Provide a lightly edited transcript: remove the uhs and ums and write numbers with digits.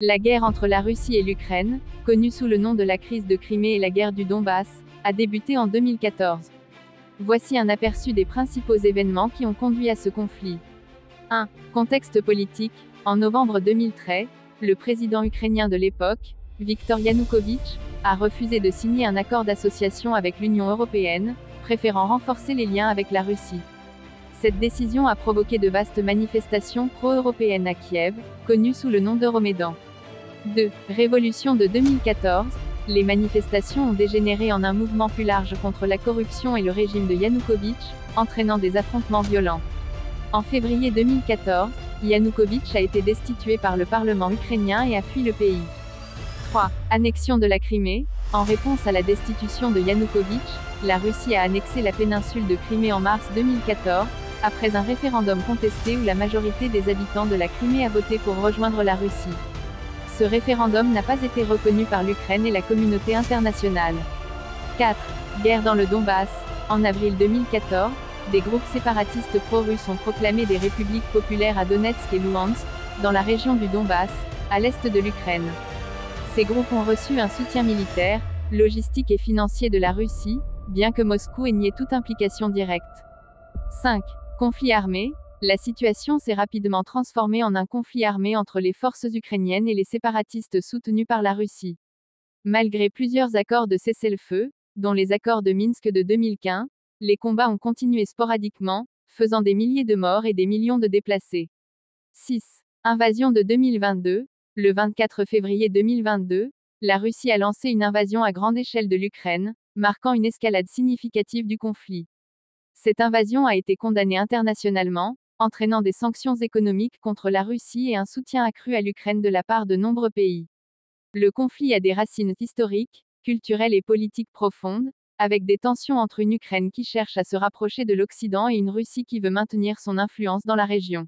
La guerre entre la Russie et l'Ukraine, connue sous le nom de la crise de Crimée et la guerre du Donbass, a débuté en 2014. Voici un aperçu des principaux événements qui ont conduit à ce conflit. 1. Contexte politique. En novembre 2013, le président ukrainien de l'époque, Viktor Yanukovych, a refusé de signer un accord d'association avec l'Union européenne, préférant renforcer les liens avec la Russie. Cette décision a provoqué de vastes manifestations pro-européennes à Kiev, connues sous le nom d'Euromaidan. 2. Révolution de 2014. Les manifestations ont dégénéré en un mouvement plus large contre la corruption et le régime de Yanukovych, entraînant des affrontements violents. En février 2014, Yanukovych a été destitué par le Parlement ukrainien et a fui le pays. 3. Annexion de la Crimée. En réponse à la destitution de Yanukovych, la Russie a annexé la péninsule de Crimée en mars 2014, après un référendum contesté où la majorité des habitants de la Crimée a voté pour rejoindre la Russie. Ce référendum n'a pas été reconnu par l'Ukraine et la communauté internationale. 4. Guerre dans le Donbass. En avril 2014, des groupes séparatistes pro-russes ont proclamé des républiques populaires à Donetsk et Louhansk, dans la région du Donbass, à l'est de l'Ukraine. Ces groupes ont reçu un soutien militaire, logistique et financier de la Russie, bien que Moscou ait nié toute implication directe. 5. Conflit armé. La situation s'est rapidement transformée en un conflit armé entre les forces ukrainiennes et les séparatistes soutenus par la Russie. Malgré plusieurs accords de cessez-le-feu, dont les accords de Minsk de 2015, les combats ont continué sporadiquement, faisant des milliers de morts et des millions de déplacés. 6. Invasion de 2022. Le 24 février 2022, la Russie a lancé une invasion à grande échelle de l'Ukraine, marquant une escalade significative du conflit. Cette invasion a été condamnée internationalement, entraînant des sanctions économiques contre la Russie et un soutien accru à l'Ukraine de la part de nombreux pays. Le conflit a des racines historiques, culturelles et politiques profondes, avec des tensions entre une Ukraine qui cherche à se rapprocher de l'Occident et une Russie qui veut maintenir son influence dans la région.